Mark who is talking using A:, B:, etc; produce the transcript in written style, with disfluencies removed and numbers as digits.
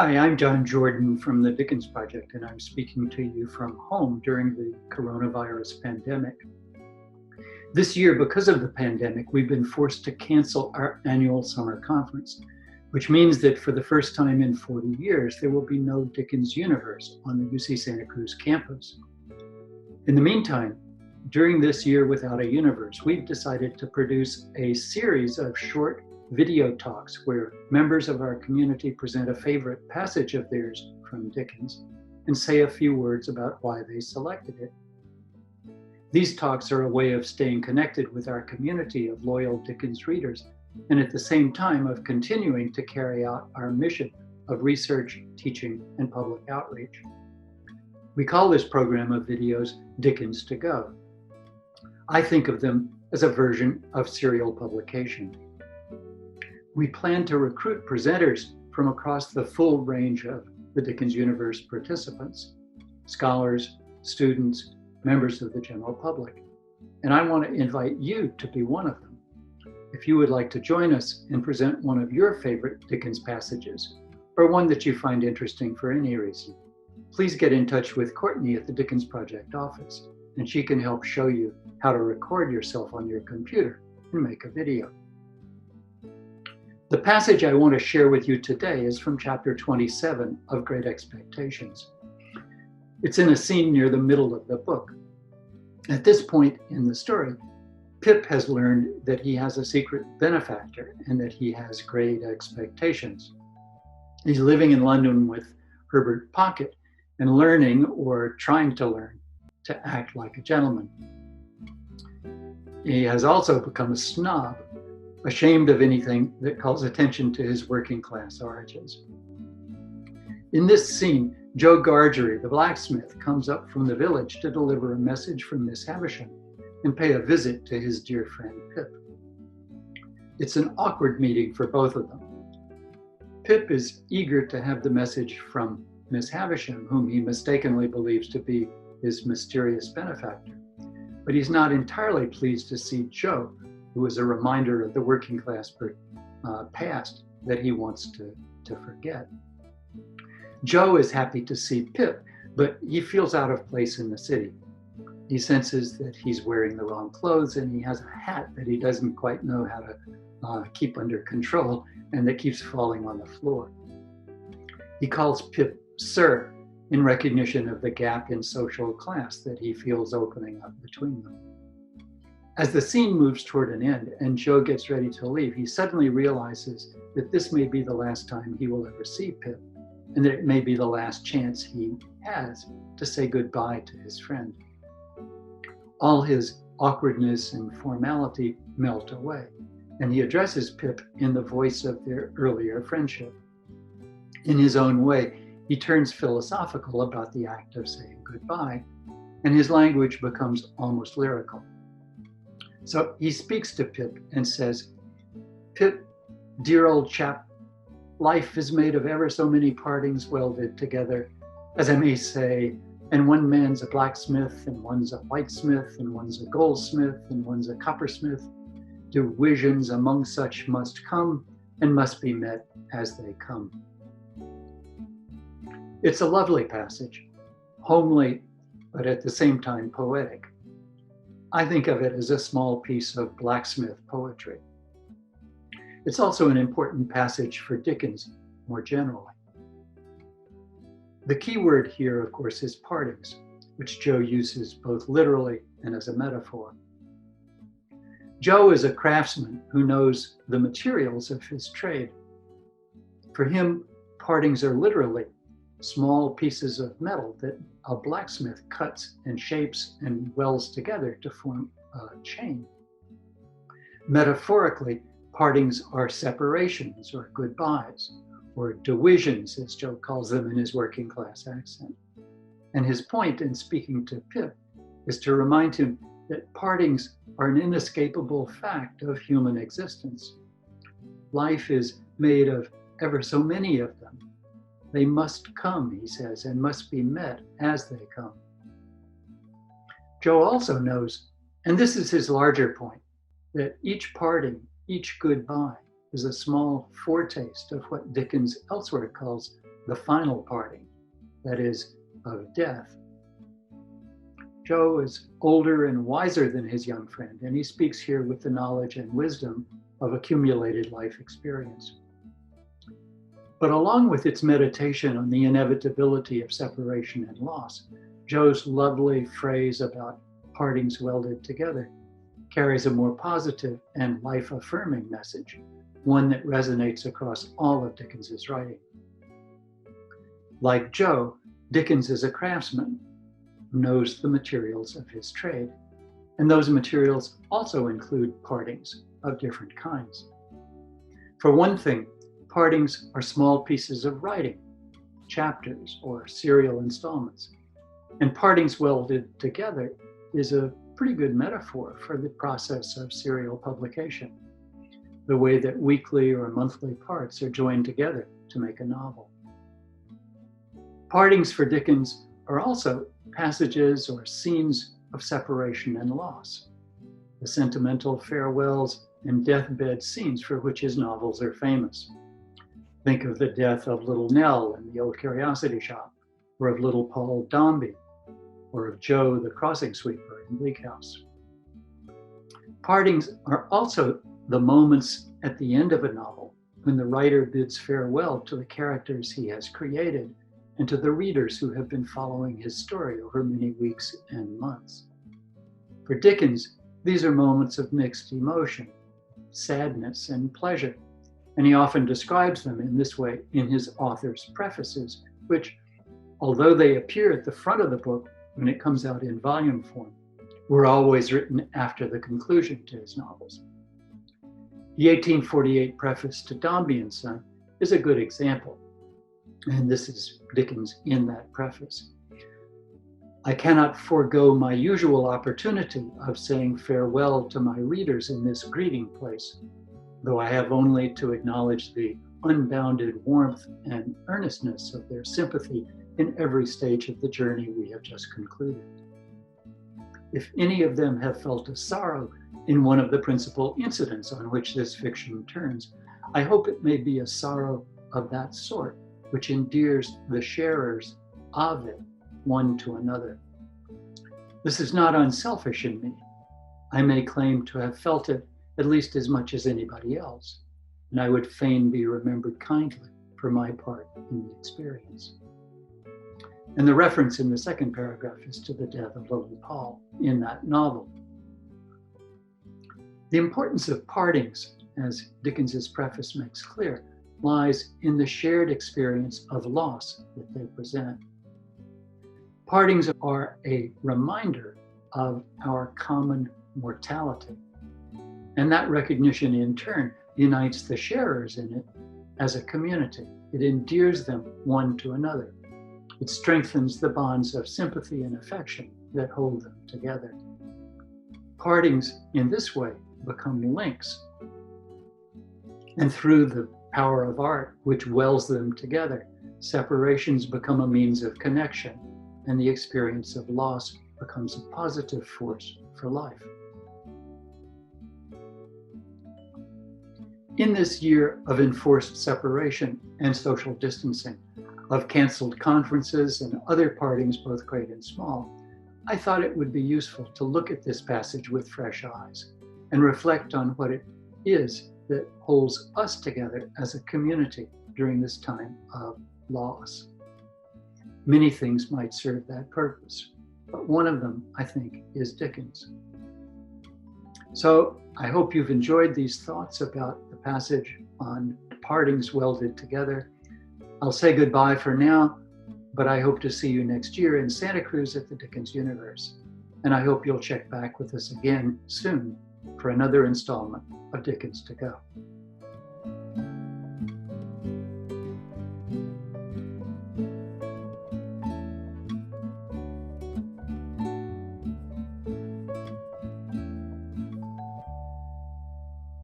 A: Hi, I'm John Jordan from the Dickens Project, and I'm speaking to you from home during the coronavirus pandemic. This year, because of the pandemic, we've been forced to cancel our annual summer conference, which means that for the first time in 40 years, there will be no Dickens universe on the UC Santa Cruz campus. In the meantime, during this year without a universe, we've decided to produce a series of short video talks where members of our community present a favorite passage of theirs from Dickens and say a few words about why they selected it. These talks are a way of staying connected with our community of loyal Dickens readers and at the same time of continuing to carry out our mission of research, teaching, and public outreach. We call this program of videos Dickens-to-Go. I think of them as a version of serial publication. We plan to recruit presenters from across the full range of the Dickens universe participants, scholars, students, members of the general public. And I want to invite you to be one of them. If you would like to join us and present one of your favorite Dickens passages, or one that you find interesting for any reason, please get in touch with Courtney at the Dickens Project office, and she can help show you how to record yourself on your computer and make a video. The passage I want to share with you today is from chapter 27 of Great Expectations. It's in a scene near the middle of the book. At this point in the story, Pip has learned that he has a secret benefactor and that he has great expectations. He's living in London with Herbert Pocket and learning, or trying to learn, to act like a gentleman. He has also become a snob, ashamed of anything that calls attention to his working class origins. In this scene, Joe Gargery, the blacksmith, comes up from the village to deliver a message from Miss Havisham and pay a visit to his dear friend Pip. It's an awkward meeting for both of them. Pip is eager to have the message from Miss Havisham, whom he mistakenly believes to be his mysterious benefactor, but he's not entirely pleased to see Joe, who is a reminder of the working class past that he wants to forget. Joe is happy to see Pip, but he feels out of place in the city. He senses that he's wearing the wrong clothes and he has a hat that he doesn't quite know how to keep under control and that keeps falling on the floor. He calls Pip Sir in recognition of the gap in social class that he feels opening up between them. As the scene moves toward an end and Joe gets ready to leave, he suddenly realizes that this may be the last time he will ever see Pip, and that it may be the last chance he has to say goodbye to his friend. All his awkwardness and formality melt away, and he addresses Pip in the voice of their earlier friendship. In his own way, he turns philosophical about the act of saying goodbye, and his language becomes almost lyrical. So he speaks to Pip and says, "Pip, dear old chap, life is made of ever so many partings welded together, as I may say, and one man's a blacksmith, and one's a whitesmith, and one's a goldsmith, and one's a coppersmith. Divisions among such must come, and must be met as they come." It's a lovely passage, homely, but at the same time poetic. I think of it as a small piece of blacksmith poetry. It's also an important passage for Dickens more generally. The key word here, of course, is partings, which Joe uses both literally and as a metaphor. Joe is a craftsman who knows the materials of his trade. For him, partings are literally small pieces of metal that a blacksmith cuts and shapes and welds together to form a chain. Metaphorically, partings are separations or goodbyes, or divisions, as Joe calls them in his working class accent. And his point in speaking to Pip is to remind him that partings are an inescapable fact of human existence. Life is made of ever so many of them. They must come, he says, and must be met as they come. Joe also knows, and this is his larger point, that each parting, each goodbye is a small foretaste of what Dickens elsewhere calls the final parting, that is, of death. Joe is older and wiser than his young friend, and he speaks here with the knowledge and wisdom of accumulated life experience. But along with its meditation on the inevitability of separation and loss, Joe's lovely phrase about partings welded together carries a more positive and life-affirming message, one that resonates across all of Dickens's writing. Like Joe, Dickens is a craftsman who knows the materials of his trade, and those materials also include partings of different kinds. For one thing, partings are small pieces of writing, chapters or serial installments, and partings welded together is a pretty good metaphor for the process of serial publication, the way that weekly or monthly parts are joined together to make a novel. Partings for Dickens are also passages or scenes of separation and loss, the sentimental farewells and deathbed scenes for which his novels are famous. Think of the death of Little Nell in The Old Curiosity Shop, or of Little Paul Dombey, or of Joe the crossing sweeper in Bleak House. Partings are also the moments at the end of a novel when the writer bids farewell to the characters he has created and to the readers who have been following his story over many weeks and months. For Dickens, these are moments of mixed emotion, sadness, and pleasure, and he often describes them in this way in his author's prefaces, which, although they appear at the front of the book when it comes out in volume form, were always written after the conclusion to his novels. The 1848 preface to Dombey and Son is a good example, and this is Dickens in that preface. I cannot forego my usual opportunity of saying farewell to my readers in this greeting place, though I have only to acknowledge the unbounded warmth and earnestness of their sympathy in every stage of the journey we have just concluded. If any of them have felt a sorrow in one of the principal incidents on which this fiction turns, I hope it may be a sorrow of that sort, which endears the sharers of it one to another. This is not unselfish in me. I may claim to have felt it at least as much as anybody else, and I would fain be remembered kindly for my part in the experience. And the reference in the second paragraph is to the death of Little Paul in that novel. The importance of partings, as Dickens's preface makes clear, lies in the shared experience of loss that they present. Partings are a reminder of our common mortality, and that recognition in turn unites the sharers in it as a community. It endears them one to another. It strengthens the bonds of sympathy and affection that hold them together. Partings in this way become links, and through the power of art, which welds them together, separations become a means of connection, and the experience of loss becomes a positive force for life. In this year of enforced separation and social distancing, of canceled conferences and other partings, both great and small, I thought it would be useful to look at this passage with fresh eyes and reflect on what it is that holds us together as a community during this time of loss. Many things might serve that purpose, but one of them, I think, is Dickens. So I hope you've enjoyed these thoughts about the passage on partings welded together. I'll say goodbye for now, but I hope to see you next year in Santa Cruz at the Dickens Universe. And I hope you'll check back with us again soon for another installment of Dickens-to-Go.